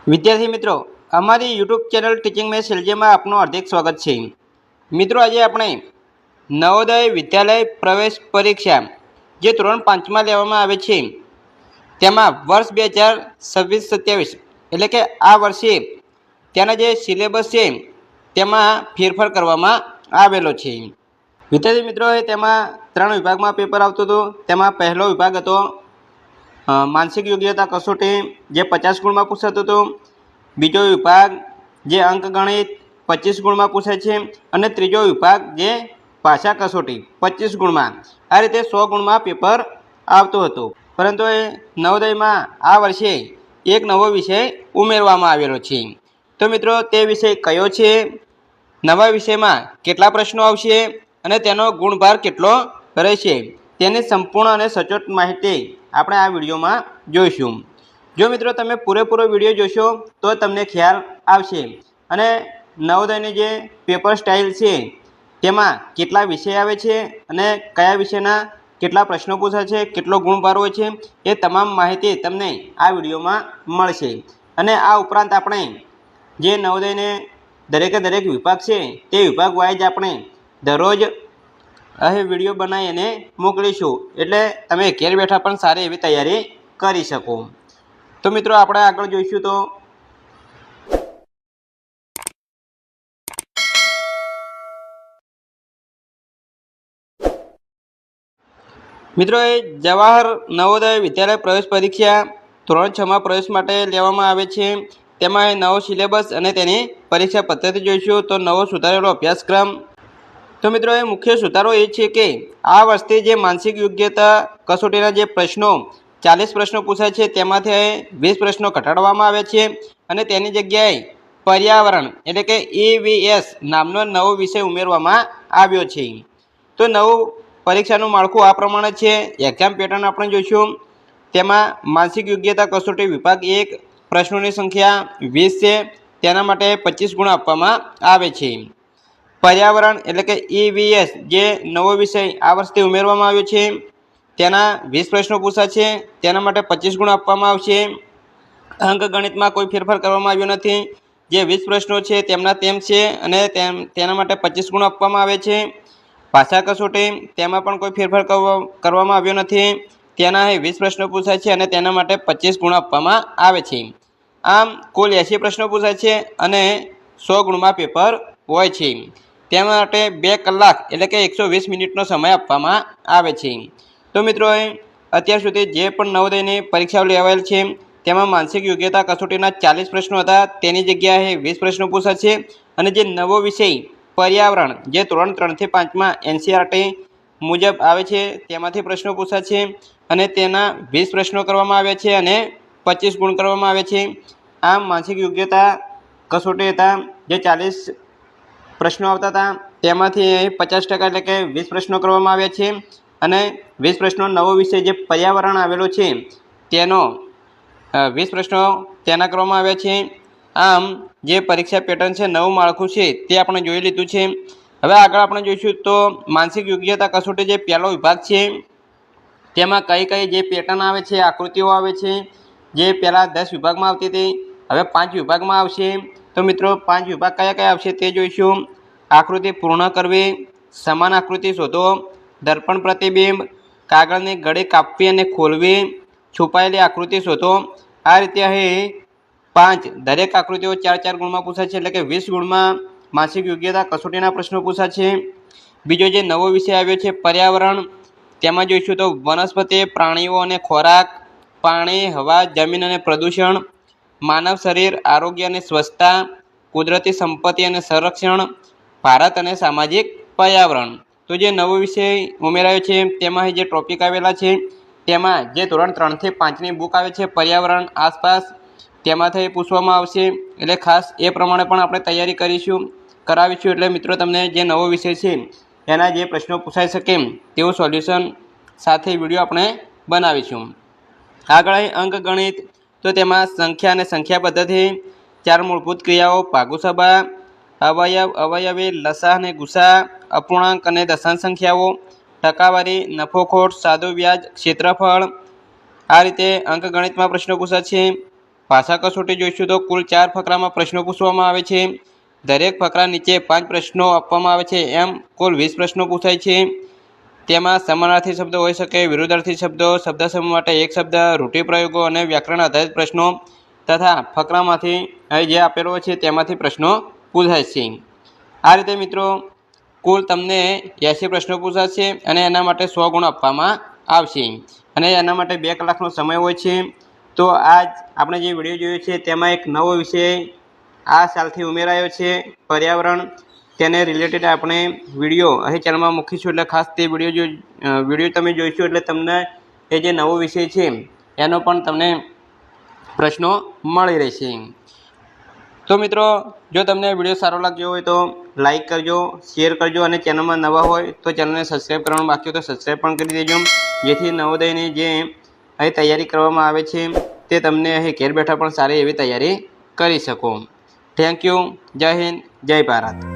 વિદ્યાર્થી મિત્રો, અમારી યુટ્યુબ ચેનલ ટીચિંગ મેથ્સ એલજીમાં આપનું હાર્દિક સ્વાગત છે। મિત્રો, આજે આપણે નવોદય વિદ્યાલય પ્રવેશ પરીક્ષા જે ધોરણ 5માં લેવામાં આવે છે તેમાં વર્ષ 2026-27 એટલે કે આ વર્ષે તેના જે સિલેબસ છે તેમાં ફેરફાર કરવામાં આવેલો છે। વિદ્યાર્થી મિત્રો, તેમાં 3 વિભાગમાં પેપર આવતું હતું। તેમાં પહેલો વિભાગ હતો માનસિક યોગ્યતા કસોટી જે 50 ગુણમાં પૂછાતું હતું। બીજો વિભાગ જે અંકગણિત 25 ગુણમાં પૂછાય છે અને ત્રીજો વિભાગ જે ભાષા કસોટી 25 ગુણમાં। આ રીતે 100 ગુણમાં પેપર આવતું હતું, પરંતુ એ નવોદયમાં આ વર્ષે એક નવો વિષય ઉમેરવામાં આવેલો છે। તો મિત્રો, તે વિષય કયો છે, નવા વિષયમાં કેટલા પ્રશ્નો આવશે અને તેનો ગુણભાર કેટલો રહેશે, તેની સંપૂર્ણ અને સચોટ માહિતી આપણે આ વિડીયોમાં જોઈશું। જો મિત્રો તમે પૂરેપૂરો વિડીયો જોશો તો તમને ખ્યાલ આવશે અને નવોદયની જે પેપર સ્ટાઇલ છે તેમાં કેટલા વિષય આવે છે અને કયા વિષયના કેટલા પ્રશ્નો પૂછાય છે, કેટલો ગુણભાર હોય છે, એ તમામ માહિતી તમને આ વિડીયોમાં મળશે। અને આ ઉપરાંત આપણે જે નવોદયને દરેકે દરેક વિભાગ છે તે વિભાગ વાઇઝ આપણે દરરોજ અહીં વિડીયો બનાવી અને મોકલીશું, એટલે તમે ઘેર બેઠા પણ સારી એવી તૈયારી કરી શકો। તો મિત્રો, આપણે આગળ જોઈશું તો મિત્રો, એ જવાહર નવોદય વિદ્યાલય પ્રવેશ પરીક્ષા ધોરણ 6માં પ્રવેશ માટે લેવામાં આવે છે। તેમાં નવો સિલેબસ અને તેની પરીક્ષા પદ્ધતિ જોઈશું। તો નવો સુધારેલો અભ્યાસક્રમ। તો મિત્રો, એ મુખ્ય સુધારો એ છે કે આ વર્ષે જે માનસિક યોગ્યતા કસોટીના જે પ્રશ્નો 40 પ્રશ્નો પૂછાય છે તેમાંથી 20 પ્રશ્નો ઘટાડવામાં આવે છે અને તેની જગ્યાએ પર્યાવરણ એટલે કે EVS નામનો નવો વિષય ઉમેરવામાં આવ્યો છે। તો નવું પરીક્ષાનું માળખું આ પ્રમાણે છે। એક્ઝામ પેટર્ન આપણે જોઈશું। તેમાં માનસિક યોગ્યતા કસોટી વિભાગ 1 પ્રશ્નોની સંખ્યા 20 છે, તેના માટે 25 ગુણ આપવામાં આવે છે। પર્યાવરણ એટલે કે EVS જે નવો વિષય આ વર્ષે ઉમેરવામાં આવ્યો છે તેના 20 પ્રશ્નો પૂછાય છે, તેના માટે 25 ગુણ આપવામાં આવશે। અંકગણિતમાં કોઈ ફેરફાર કરવામાં આવ્યો નથી, જે 20 પ્રશ્નો છે તેમના તેમ છે અને તેના માટે 25 ગુણ આપવામાં આવે છે। ભાષા કસોટી તેમાં પણ કોઈ ફેરફાર કરવામાં આવ્યો નથી, તેના 20 પ્રશ્નો પૂછાય છે અને તેના માટે 25 ગુણ આપવામાં આવે છે। આમ કુલ 80 પ્રશ્નો પૂછાય છે અને 100 ગુણમાં પેપર હોય છે। તેના માટે 2 કલાક એટલે કે 120 મિનિટનો સમય આપવામાં આવે છે। તો મિત્રો, અત્યાર સુધી જે પણ નવોદયની પરીક્ષાઓ લેવાયેલ છે તેમાં માનસિક યોગ્યતા કસોટીના 40 પ્રશ્નો હતા, તેની જગ્યાએ 20 પ્રશ્નો પૂછાય છે અને જે નવો વિષય પર્યાવરણ જે ધોરણ 3થી 5માં NCERT મુજબ આવે છે તેમાંથી પ્રશ્નો પૂછાય છે અને તેના 20 પ્રશ્નો કરવામાં આવ્યા છે અને 25 ગુણ કરવામાં આવે છે। આમ માનસિક યોગ્યતા કસોટી હતા જે 40 પ્રશ્નો આવતા હતા તેમાંથી 50% એટલે કે 20 પ્રશ્નો કરવામાં આવ્યા છે અને 20 પ્રશ્નો નવો વિષય જે પર્યાવરણ આવેલો છે તેનો 20 પ્રશ્નો તેના કરવામાં આવ્યા છે। આમ જે પરીક્ષા પેટર્ન છે, નવું માળખું છે તે આપણે જોઈ લીધું છે। હવે આગળ આપણે જોઈશું તો માનસિક યોગ્યતા કસોટી જે પહેલો વિભાગ છે તેમાં કઈ કઈ જે પેટર્ન આવે છે, આકૃતિઓ આવે છે, જે પહેલાં 10 વિભાગમાં આવતી હતી હવે 5 વિભાગમાં આવશે। તો મિત્રો, 5 વિભાગ કયા કયા આવશે તે જોઈશું। આકૃતિ પૂર્ણ કરવી, સમાન આકૃતિ શોધો, દર્પણ પ્રતિબિંબ, કાગળની ગળી કાપવી અને ખોલવી, છુપાયેલી આકૃતિ શોધો। આ રીતે અહીં 5 દરેક આકૃતિઓ 4-4 ગુણમાં પૂછાય છે, એટલે કે 20 ગુણમાં માનસિક યોગ્યતા કસોટીના પ્રશ્નો પૂછાય છે। બીજો જે નવો વિષય આવ્યો છે પર્યાવરણ, તેમાં જોઈશું તો વનસ્પતિ, પ્રાણીઓ અને ખોરાક, પાણી, હવા, જમીન અને પ્રદૂષણ, માનવ શરીર, આરોગ્ય અને સ્વચ્છતા, કુદરતી સંપત્તિ અને સંરક્ષણ, ભારત અને સામાજિક પર્યાવરણ। તો જે નવો વિષય ઉમેરાયો છે તેમાં જે ટોપિક આવેલા છે તેમાં જે ધોરણ 3થી 5ની બુક આવે છે પર્યાવરણ આસપાસ તેમાંથી પૂછવામાં આવશે, એટલે ખાસ એ પ્રમાણે પણ આપણે તૈયારી કરાવીશું। એટલે મિત્રો, તમને જે નવો વિષય છે એના જે પ્રશ્નો પૂછાઈ શકે તેવું સોલ્યુશન સાથે વિડીયો આપણે બનાવીશું। આગળ અહીં અંકગણિત, તો તેમાં સંખ્યા અને સંખ્યા પદ્ધતિ, 4 મૂળભૂત ક્રિયાઓ, ભાગુસભા, અવયવ, અવયવી, લસા અને ગુસા, અપૂર્ણાંક અને દશાંશ સંખ્યાઓ, ટકાવારી, નફો ખોટ, સાદું વ્યાજ, ક્ષેત્રફળ। આ રીતે અંકગણિતમાં પ્રશ્નો પૂછાય છે। ભાષા કસોટી જોઈશું તો કુલ 4 ફકરામાં પ્રશ્નો પૂછવામાં આવે છે. દરેક ફકરા નીચે 5 પ્રશ્નો આપવામાં આવે છે. એમ કુલ 20 પ્રશ્નો પૂછાય છે. તેમાં સમાનાર્થી શબ્દો હોઈ શકે, વિરુદ્ધાર્થી શબ્દો, શબ્દસમૂહ માટે એક શબ્દ, રૂઢિપ્રયોગો અને વ્યાકરણ આધારિત પ્રશ્નો તથા ફકરામાંથી અહીં જે આપેલો છે તેમાંથી પ્રશ્નો પૂછાય છે. આ રીતે મિત્રો કુલ તમને 80 પ્રશ્નો પૂછાશે અને એના માટે 100 ગુણ આપવામાં આવશે અને એના માટે 2 કલાકનો સમય હોય છે. તો આજ આપણે જે વિડીયો જોયો છે તેમાં એક નવો વિષય આ સાલથી ઉમેરાયો છે, પર્યાવરણ. તેને રિલેટેડ આપણે વિડીયો અહીં ચેનલમાં મૂકીશું, એટલે ખાસ તે વિડીયો તમે જોઈશું એટલે તમને એ જે નવો વિષય છે એનો પણ તમને પ્રશ્નો મળી રહેશે. તો મિત્રો જો તમને વિડીયો સારો લાગ્યો હોય તો લાઈક કરજો, શેર કરજો અને ચેનલમાં નવા હોય તો ચેનલને સબસ્ક્રાઈબ કરવાનું બાકી હોય તો સબસ્ક્રાઈબ પણ કરી દેજો, જેથી નવોદયની જે અહીં તૈયારી કરવામાં આવે છે તે તમને અહીં ઘેર બેઠા પણ સારી એવી તૈયારી કરી શકો. Thank you. જય હિન્દ, જય ભારત.